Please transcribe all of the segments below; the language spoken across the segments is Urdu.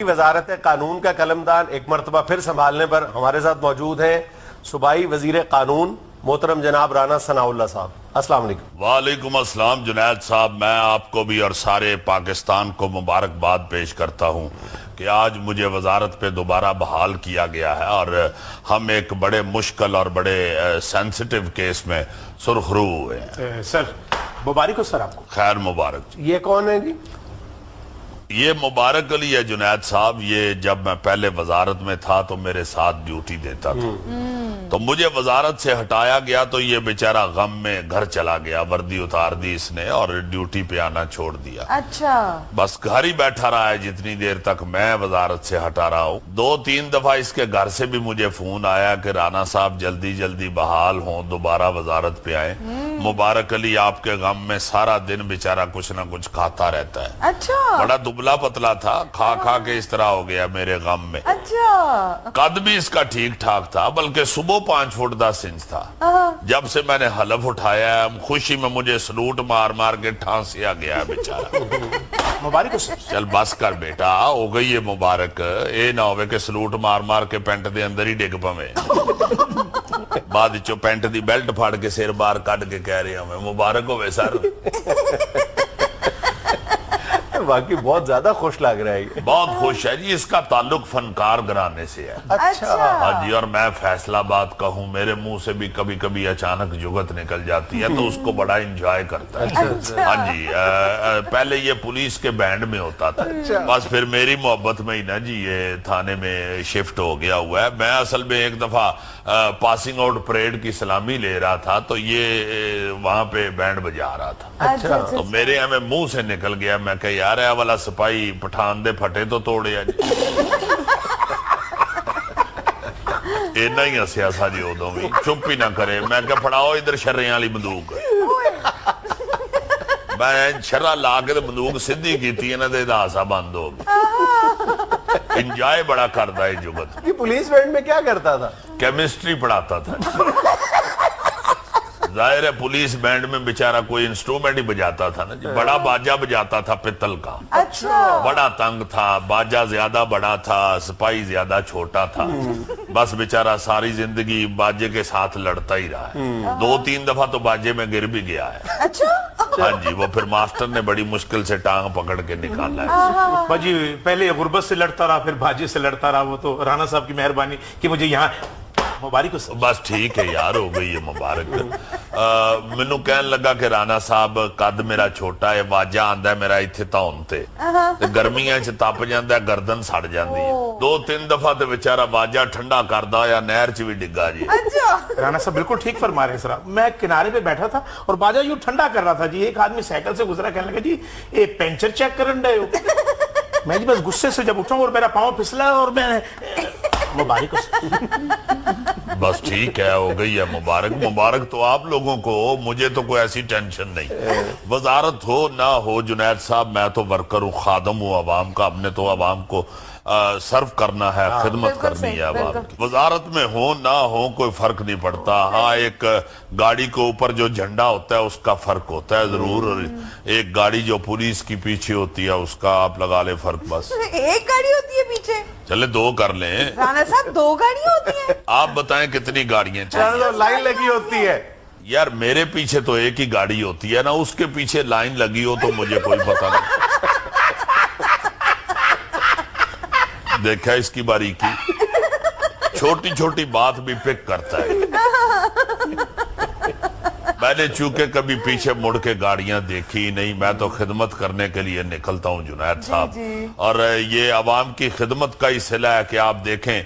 وزارت قانون کا قلمدان ایک مرتبہ پھر سنبھالنے پر ہمارے ساتھ موجود ہیں صوبائی وزیر قانون محترم جناب رانا ثناء اللہ صاحب. السلام علیکم. وعلیکم السلام جنید صاحب. میں آپ کو بھی اور سارے پاکستان کو مبارکباد پیش کرتا ہوں کہ آج مجھے وزارت پہ دوبارہ بحال کیا گیا ہے اور ہم ایک بڑے مشکل اور بڑے سینسٹیو کیس میں سرخرو ہوئے ہیں. سر مبارک ہو سر آپ کو. خیر مبارک. یہ کون ہے جی؟ یہ مبارک علی ہے جنید صاحب. یہ جب میں پہلے وزارت میں تھا تو میرے ساتھ ڈیوٹی دیتا تھا تو مجھے وزارت سے ہٹایا گیا تو یہ بیچارہ غم میں گھر چلا گیا. وردی اتار دی اس نے اور ڈیوٹی پہ آنا چھوڑ دیا. اچھا. بس گھر ہی بیٹھا رہا ہے جتنی دیر تک میں وزارت سے ہٹا رہا ہوں. 2-3 دفعہ اس کے گھر سے بھی مجھے فون آیا کہ رانا صاحب جلدی جلدی بحال ہوں, دوبارہ وزارت پہ آئیں. مبارک علی آپ کے غم میں سارا دن بیچارہ کچھ نہ کچھ کھاتا رہتا ہے. اچھا. بڑا دبلا پتلا تھا, کھا کھا کے اس طرح ہو گیا میرے غم میں. اچھا. قد بھی اس کا ٹھیک ٹھاک تھا, بلکہ صبح 5 فٹ 10 انچ تھا. جب سے میں نے حلف اٹھایا ہے خوشی میں مجھے سلوٹ مار مار کے ٹھانسیا گیا ہے بیچارہ. مبارک ہو سر. چل بس کر بیٹا, ہو گئی ہے مبارک. اے نہ ہوئے کہ سلوٹ مار مار کے پینٹ دے اندر ہی ڈگ پویں. بعد چو پینٹ دی بیلٹ پھاڑ کے سیر بار کٹ کے کہہ رہے ہمیں مبارک ہوئے سر. واقعی بہت زیادہ خوش لگ رہا ہے. بہت خوش ہے جی. اس کا تعلق فنکار گھرانے سے ہے. اچھا. ہاں جی. اور میں فیصلہ بات کہوں, میرے منہ سے بھی کبھی کبھی اچانک جگت نکل جاتی ہے تو اس کو بڑا انجوائے کرتا ہے. ہاں جی. پہلے یہ پولیس کے بینڈ میں ہوتا تھا, بس پھر میری محبت میں ہی نا جی یہ تھانے میں شفٹ ہو گیا ہوا ہے. میں اصل میں ایک دفعہ پاسنگ آؤٹ پریڈ کی سلامی لے رہا تھا تو یہ وہاں پہ بینڈ بجا رہا تھا. اچھا. تو میرے ہمیں منہ سے نکل گیا, میں کہ یار ہے والا سپاہی پٹھان دے پھٹے تو توڑے جی. اینا ہی ہسیا سا جی ادوں بھی, چپ ہی نہ کرے. میں کہ پھڑاؤ ادھر شرریاں والی بندوق. میں شرہ لا کے بندوق سدھی کیتی ہے نا تے ہاسا بند ہو گیا. انجوائے بڑا کرتا ہے جگت. یہ پولیس بینڈ میں کیا کرتا تھا؟ کیمسٹری پڑھاتا تھا. ظاہر ہے پولیس بینڈ میں بیچارہ کوئی انسٹرومنٹ ہی بجاتا تھا نا جی. بڑا باجا بجاتا تھا پتل کا. اچھا. بڑا تنگ تھا, باجا زیادہ بڑا تھا, سپاہی زیادہ چھوٹا تھا. بس بیچارہ ساری زندگی باجے کے ساتھ لڑتا ہی رہا ہے. 2-3 دفعہ تو باجے میں گر بھی گیا ہے. اچھا. ہاں جی. وہ پھر ماسٹر نے بڑی مشکل سے ٹانگ پکڑ کے نکالا ہے. باجی پہلے غربت سے لڑتا رہا, پھر باجے سے لڑتا رہا. وہ تو رانا صاحب کی مہربانی کہ مجھے یہاں. مبارک ہو سر. بس ٹھیک ہے یار, ہو گئی ہے مبارک. مینوں کہن لگا کہ رانا صاحب قد میرا چھوٹا ہے, واجہ آندا ہے میرا ایتھے تاؤن تے گرمیاں چ تپ جاندا ہے, گردن سڑ جاندی ہے. 2-3 دفعہ تے بیچارہ واجہ ٹھنڈا کردا ہویا نہر چ بھی ڈگا جی. اچھا. رانا صاحب بالکل ٹھیک فرما رہے ہیں سر. میں کنارے پہ بیٹھا تھا اور باجا یوں ٹھنڈا کر رہا تھا جی. ایک آدمی سائیکل سے گزرا, کہنے لگا جی اے پینچر چیک کرن ڈے ہو. میں جی بس غصے سے جب اٹھا اور میرا پاؤں پھسلا اور میں مبارک ہو سر. بس ٹھیک ہے, ہو گئی ہے مبارک. مبارک تو آپ لوگوں کو, مجھے تو کوئی ایسی ٹینشن نہیں. وزارت ہو نہ ہو جنید صاحب, میں تو ورکر ہوں, خادم ہوں عوام کا. ہم نے تو عوام کو سرو کرنا ہے, خدمت کرنی ہے عوام کی. وزارت میں ہو نہ ہو کوئی فرق نہیں پڑتا. ہاں ایک گاڑی کے اوپر جو جھنڈا ہوتا ہے اس کا فرق ہوتا ہے ضرور, اور ایک گاڑی جو پولیس کی پیچھے ہوتی ہے اس کا آپ لگا لے فرق. بس ایک گاڑی ہوتی ہے پیچھے, چلے 2 کر لیں. رانا صاحب 2 گاڑیاں ہوتی ہیں. آپ بتائیں کتنی گاڑیاں چاہیے؟ لائن لگی ہوتی ہے یار. میرے پیچھے تو ایک ہی گاڑی ہوتی ہے نا, اس کے پیچھے لائن لگی ہو تو مجھے کوئی پتہ نہیں. دیکھا اس کی باریکی, چھوٹی چھوٹی بات بھی پک کرتا ہے. میں نے چونکہ کبھی پیچھے مڑ کے گاڑیاں دیکھی نہیں. میں تو خدمت کرنے کے لیے نکلتا ہوں جنید صاحب. اور یہ عوام کی خدمت کا ہی صلہ ہے کہ آپ دیکھیں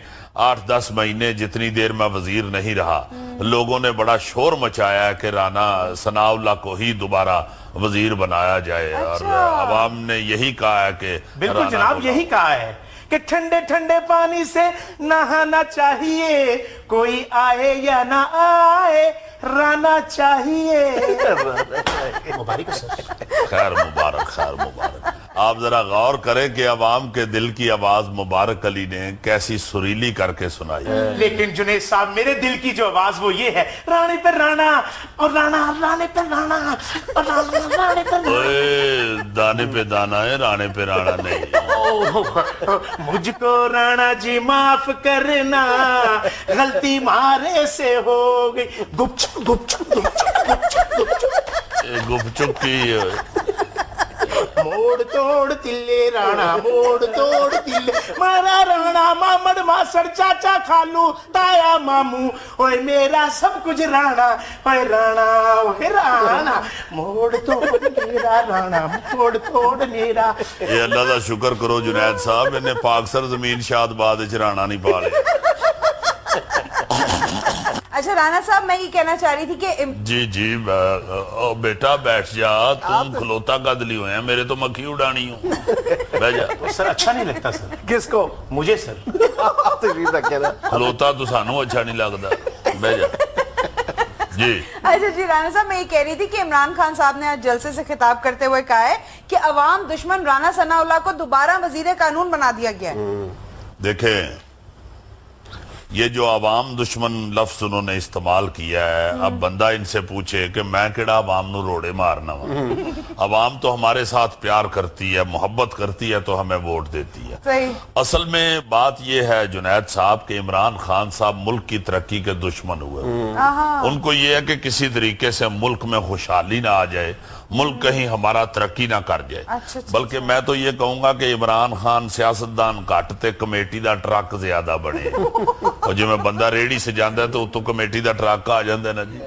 8-10 مہینے جتنی دیر میں وزیر نہیں رہا, لوگوں نے بڑا شور مچایا کہ رانا ثناء اللہ کو ہی دوبارہ وزیر بنایا جائے. اور عوام نے یہی کہا ہے کہ بالکل جناب یہی کہا ہے کہ ٹھنڈے ٹھنڈے پانی سے نہانا چاہیے, کوئی آئے یا نہ آئے رانا چاہیے. مبارک ہو سر. خیر مبارک, خیر مبارک. آپ ذرا غور کریں کہ عوام کے دل کی آواز مبارک علی نے کیسی سریلی کر کے سنائی. لیکن جنید صاحب میرے دل کی جو آواز وہ یہ ہے، رانے پہ رانا اور رانا رانے پہ رانا اور رانا رانے پہ رانا. اوے دانے پہ دانا ہے، رانے پہ رانا نہیں. مجھ کو رانا جی معاف کرنا، غلطی مارے سے ہو گئی. گپ چپ گپ چپ گپ چپ گپ چپ گپ چپ. گپ چپ کی موڑ توڑ تلے رانا، موڑ توڑ تلے مارا رانا، مامڑ ماسڑ چاچا خالو تایا ماموں، اوے میرا سب کچھ رانا، اوے رانا اوے رانا، موڑ توڑ میرا رانا، موڑ توڑ میرا. یہ اللہ دا شکر کرو جنید صاحب، انہیں پاک سر زمین شاد باد رانا نہیں پالے. اچھا رانا صاحب میں یہ کہنا چاہ رہی تھی کہ جی بیٹا بیٹھ جا، تم کھلوتا گدلی ہوئے ہیں، میرے تو مکھی اڑانی ہوں. بیٹھ جا. سر اچھا نہیں لگتا سر. کس کو؟ مجھے سر. آپ تشریف رکھیں نا. کھلوتا تو سانو اچھا نہیں لگتا. بیٹھ جا. جی اچھا جی رانا صاحب میں یہ کہہ رہی تھی کہ عمران خان صاحب نے آج جلسے سے خطاب کرتے ہوئے کہا ہے کہ عوام دشمن رانا ثناء اللہ کو دوبارہ وزیر قانون بنا دیا گیا ہے. دیکھیں یہ جو عوام دشمن لفظ انہوں نے استعمال کیا ہے، اب بندہ ان سے پوچھے کہ میں کیڑا عوام نو روڑے مارنا ہوں. عوام تو ہمارے ساتھ پیار کرتی ہے، محبت کرتی ہے تو ہمیں ووٹ دیتی ہے. صحیح. اصل میں بات یہ ہے جنید صاحب کہ عمران خان صاحب ملک کی ترقی کے دشمن ہوئے. ان کو یہ ہے کہ کسی طریقے سے ملک میں خوشحالی نہ آ جائے، ملک کہیں ہمارا ترقی نہ کر جائے. بلکہ میں تو یہ کہوں گا کہ عمران خان سیاستدان گھٹتے کمیٹی دا ٹرک زیادہ بڑے. اور جو میں بندہ ریڑی سے جاندہ ہے تو کمیٹی دا ٹرک آ جاندہ ہے نا جی.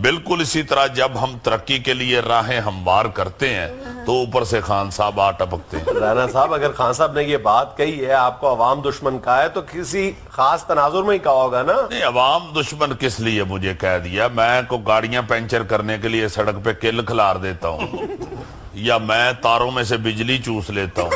بالکل اسی طرح جب ہم ترقی کے لیے راہیں ہموار کرتے ہیں تو اوپر سے خان صاحب آ ٹپکتے ہیں. رانا صاحب اگر خان صاحب نے یہ بات کہی ہے، آپ کو عوام دشمن کہا ہے، تو کسی خاص تناظر میں ہی کہا ہوگا نا. نہیں، عوام دشمن کس لیے مجھے کہہ دیا؟ میں کو گاڑیاں پینچر کرنے کے لیے سڑک پہ کل کھلار دیتا ہوں، یا میں تاروں میں سے بجلی چوس لیتا ہوں،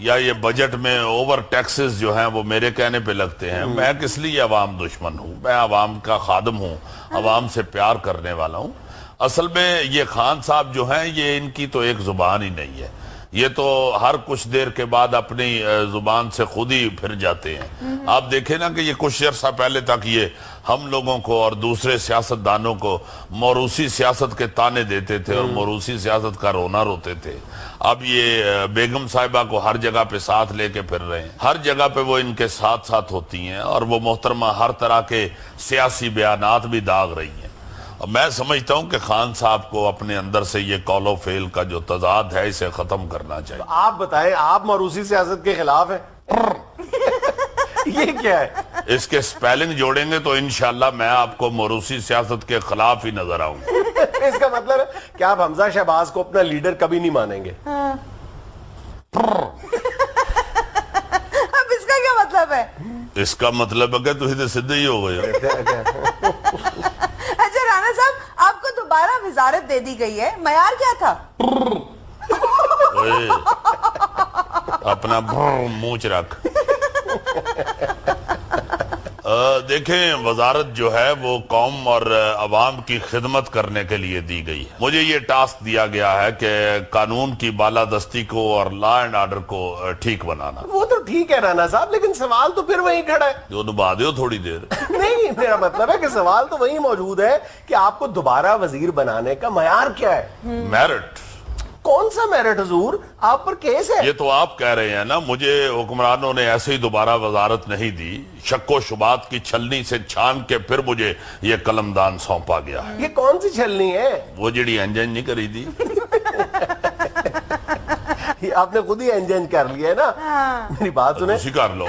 یا یہ بجٹ میں اوور ٹیکسز جو ہیں وہ میرے کہنے پہ لگتے ہیں. میں کس لیے عوام دشمن ہوں؟ میں عوام کا خادم ہوں، عوام سے پیار کرنے والا ہوں. اصل میں یہ خان صاحب جو ہیں یہ ان کی تو ایک زبان ہی نہیں ہے. یہ تو ہر کچھ دیر کے بعد اپنی زبان سے خود ہی پھر جاتے ہیں. آپ دیکھیں نا کہ یہ کچھ عرصہ پہلے تک یہ ہم لوگوں کو اور دوسرے سیاستدانوں کو موروثی سیاست کے تانے دیتے تھے اور موروثی سیاست کا رونا روتے تھے. اب یہ بیگم صاحبہ کو ہر جگہ پہ ساتھ لے کے پھر رہے ہیں، ہر جگہ پہ وہ ان کے ساتھ ساتھ ہوتی ہیں، اور وہ محترمہ ہر طرح کے سیاسی بیانات بھی داغ رہی ہیں. میں سمجھتا ہوں کہ خان صاحب کو اپنے اندر سے یہ قول و فعل کا جو تضاد ہے اسے ختم کرنا چاہیے. آپ بتائیں، آپ موروثی سیاست کے خلاف ہیں؟ یہ کیا ہے؟ اس کے سپیلنگ جوڑیں گے تو انشاءاللہ میں آپ کو موروثی سیاست کے خلاف ہی نظر آؤں گا. اس کا مطلب ہے کہ آپ حمزہ شہباز کو اپنا لیڈر کبھی نہیں مانیں گے. اب اس کا کیا مطلب ہے؟ اس کا مطلب ہے کہ تو ہی سدھے ہی ہو گئے. اچھا رانا صاحب آپ کو دوبارہ وزارت دے دی گئی ہے، معیار کیا تھا؟ اپنا مونچ رکھ. دیکھیں وزارت جو ہے وہ قوم اور عوام کی خدمت کرنے کے لیے دی گئی ہے. مجھے یہ ٹاسک دیا گیا ہے کہ قانون کی بالادستی کو اور لا اینڈ آرڈر کو ٹھیک بنانا. وہ تو ٹھیک ہے رانا صاحب، لیکن سوال تو پھر وہیں کھڑا ہے. جو دبا دیو تھوڑی دیر. نہیں، میرا مطلب ہے کہ سوال تو وہیں موجود ہے کہ آپ کو دوبارہ وزیر بنانے کا معیار کیا ہے؟ میرٹ. کون سا میرٹ حضور؟ آپ پر کیس ہے. یہ تو آپ کہہ رہے ہیں نا، مجھے حکمرانوں نے ایسے ہی دوبارہ وزارت نہیں دی، شک و شبات کی چھلنی سے چھان کے پھر مجھے یہ قلمدان سونپا گیا. یہ کون سی چھلنی ہے؟ وہ جڑی انجن نہیں کری دی. آپ نے خود ہی انجن کر لیا ہے نا. میری بات سنیں، اسی کر لو.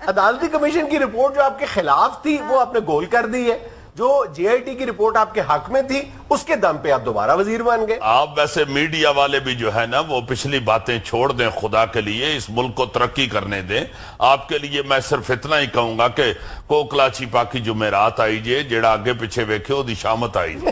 عدالتی کمیشن کی رپورٹ جو آپ کے خلاف تھی وہ آپ نے گول کر دی ہے. جو جے آئی ٹی کی رپورٹ آپ کے حق میں تھی اس کے دم پہ آپ دوبارہ وزیر بن گئے. آپ ویسے میڈیا والے بھی جو ہے نا وہ پچھلی باتیں چھوڑ دیں خدا کے لیے، اس ملک کو ترقی کرنے دیں. آپ کے لیے میں صرف اتنا ہی کہوں گا کہ کوکلا چیپا کی جمعرات آئی جے، جیڑا آگے پیچھے ویکھے ہو دی شامت آئی جے.